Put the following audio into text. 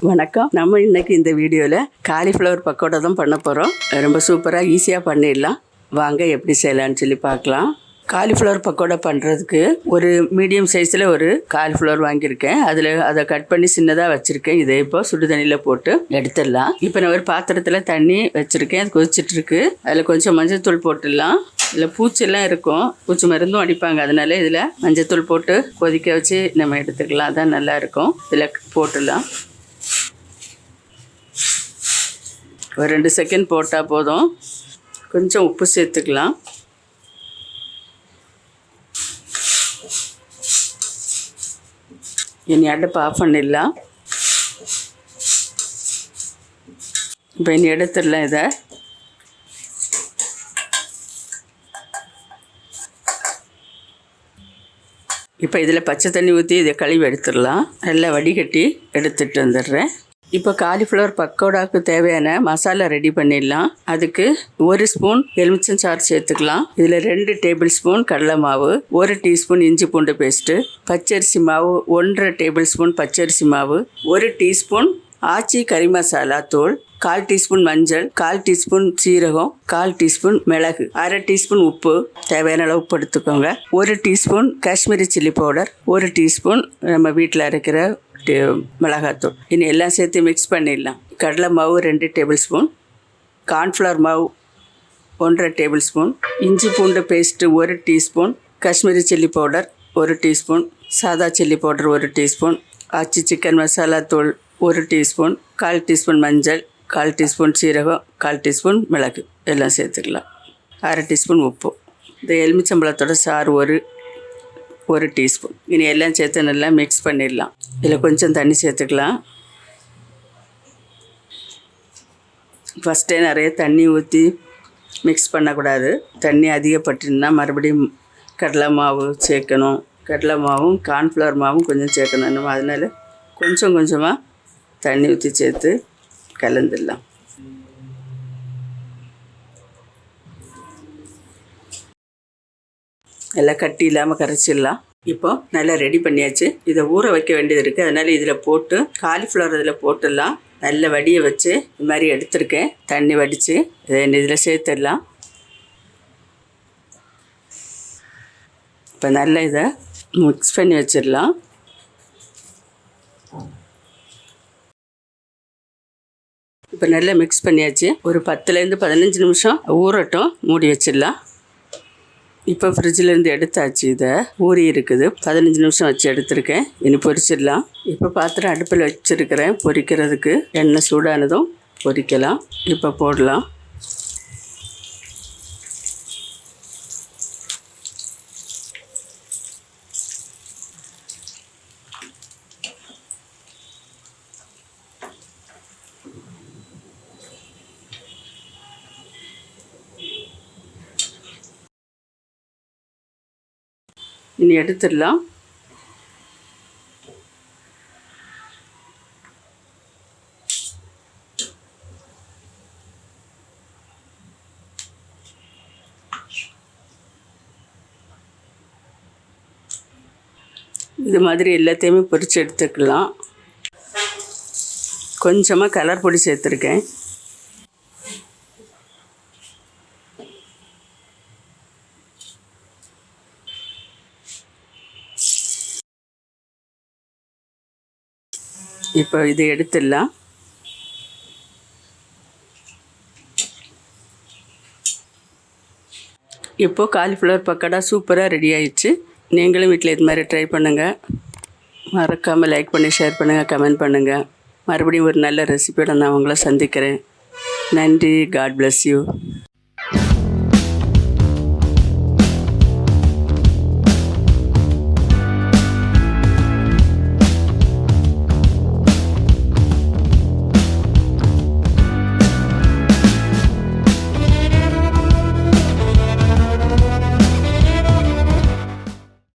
வணக்கம். நம்ம இன்னைக்கு இந்த வீடியோவில் காலிஃப்ளவர் பக்கோடா தான் பண்ண போகிறோம். ரொம்ப சூப்பராக ஈஸியாக பண்ணிடலாம். வாங்க எப்படி செய்யலான்னு சொல்லி பார்க்கலாம். காலிஃப்ளவர் பக்கோடா பண்ணுறதுக்கு ஒரு மீடியம் சைஸில் ஒரு காலிஃப்ளவர் வாங்கியிருக்கேன். அதை கட் பண்ணி சின்னதாக வச்சுருக்கேன். இதை இப்போ சுடு தண்ணியில் போட்டு எடுத்துடலாம். இப்போ நான் ஒரு பாத்திரத்தில் தண்ணி வச்சுருக்கேன். அது கொதிச்சிட்ருக்கு. அதில் கொஞ்சம் மஞ்சள்தூள் போட்டுடலாம். இதில் பூச்செல்லாம் இருக்கும், பூச்சி மருந்தும் அடிப்பாங்க. அதனால இதில் மஞ்சள்தூள் போட்டு கொதிக்க வச்சு நம்ம எடுத்துக்கலாம். அதான் நல்லாயிருக்கும். இதில் போட்டுடலாம். ஒரு 2 செகண்ட் போட்டால் போதும். கொஞ்சம் உப்பு சேர்த்துக்கலாம். இனி அடுப்பு ஆஃப் பண்ணிடலாம். இப்போ இனி எடுத்துடலாம். இதை இப்போ இதில் பச்சை தண்ணி ஊற்றி இதை கழுவி எடுத்துடலாம். நல்லா வடிகட்டி எடுத்துகிட்டு வந்துடுறேன். இப்போ காலிஃப்ளவர் பக்கோடாவுக்கு தேவையான மசாலா ரெடி பண்ணிடலாம். அதுக்கு 1 ஸ்பூன் எலுமிச்சஞ்சாறு சேர்த்துக்கலாம். இதில் 2 டேபிள் ஸ்பூன் கடலை மாவு, 1 டீஸ்பூன் இஞ்சி பூண்டு பேஸ்ட்டு, பச்சரிசி மாவு 1.5 டேபிள் ஸ்பூன் பச்சரிசி மாவு, 1 டீஸ்பூன் ஆச்சி கறி மசாலா தூள், 1/4 டீஸ்பூன் மஞ்சள், 1/4 டீஸ்பூன் சீரகம், 1/4 டீஸ்பூன் மிளகு, 1/2 டீஸ்பூன் உப்பு, தேவையான அளவு உப்பு எடுத்துக்கோங்க. 1 teaspoon Kashmiri chilli powder, 1 teaspoon நம்ம வீட்டில் இருக்கிற மிளகாத்தூள். இனி எல்லாம் சேர்த்து மிக்ஸ் பண்ணிடலாம். கடலை மாவு 2 டேபிள் ஸ்பூன், கார்ன்ஃப்ளவர் மாவு 1.5 டேபிள் ஸ்பூன், இஞ்சி பூண்டு paste 1 teaspoon, Kashmiri chilli powder 1 teaspoon, சாதா சில்லி பவுடர் 1 டீஸ்பூன், ஆச்சி சிக்கன் மசாலா தூள் 1 டீஸ்பூன், 1/4 டீஸ்பூன் மஞ்சள், 1/4 டீஸ்பூன் சீரகம், 1/4 டீஸ்பூன் மிளகு எல்லாம் சேர்த்துக்கலாம். 1/2 டீஸ்பூன் உப்பு. இந்த எலுமிச்சம்பழத்தோட சாறு ஒரு டீஸ்பூன். இனி எல்லாம் சேர்த்து நல்லா மிக்ஸ் பண்ணிடலாம். இதில் கொஞ்சம் தண்ணி சேர்த்துக்கலாம். ஃபஸ்ட்டே நிறைய தண்ணி ஊற்றி மிக்ஸ் பண்ணக்கூடாது. தண்ணி அதிகப்பட்டுன்னா மறுபடியும் கடலை மாவு சேர்க்கணும். கடலை மாவும் கார்ன்ஃப்ளவர் மாவும் கொஞ்சம் சேர்க்கணும். நம்ம அதனால் கொஞ்சம் கொஞ்சமாக தண்ணி ஊற்றி சேர்த்து கலந்துடலாம். எல்லாம் கட்டி இல்லாமல் கரைச்சிடலாம். இப்போ நல்லா ரெடி பண்ணியாச்சு. இதை ஊற வைக்க வேண்டியது இருக்குது. அதனால் இதில் போட்டு காலிஃப்ளவர் இதில் போட்டுடலாம். நல்ல வடியை வச்சு இது மாதிரி எடுத்துருக்கேன். தண்ணி வடித்து இதை இதில் சேர்த்துடலாம். இப்போ நல்லா இதை மிக்ஸ் பண்ணி வச்சிடலாம். இப்போ நல்லா மிக்ஸ் பண்ணியாச்சு. ஒரு 10லேருந்து 15 நிமிஷம் ஊறட்டும். மூடி வச்சிடலாம். இப்போ ஃப்ரிட்ஜிலேருந்து எடுத்தாச்சு. இதை ஊறி இருக்குது. 15 நிமிஷம் வச்சு எடுத்துருக்கேன். இனி பொரிச்சிடலாம். இப்போ பாத்திரம் அடுப்பில் வச்சுருக்கிறேன். பொரிக்கிறதுக்கு எண்ணெய் சூடானதும் பொரிக்கலாம். இப்போ போடலாம். இனி எடுத்துடலாம். இது மாதிரி எல்லாத்தையுமே பொரித்து எடுத்துக்கலாம். கொஞ்சமாக கலர் பொடி சேர்த்துருக்கேன். இப்போ இதை எடுத்துடலாம். இப்போது காலிஃப்ளவர் பக்கோடா சூப்பராக ரெடி ஆயிடுச்சு. நீங்களும் வீட்டில் இது மாதிரி ட்ரை பண்ணுங்கள். மறக்காமல் லைக் பண்ணி ஷேர் பண்ணுங்கள், கமெண்ட் பண்ணுங்கள். மறுபடியும் ஒரு நல்ல ரெசிபியோட நான் உங்களை சந்திக்கிறேன். நன்றி. God bless you.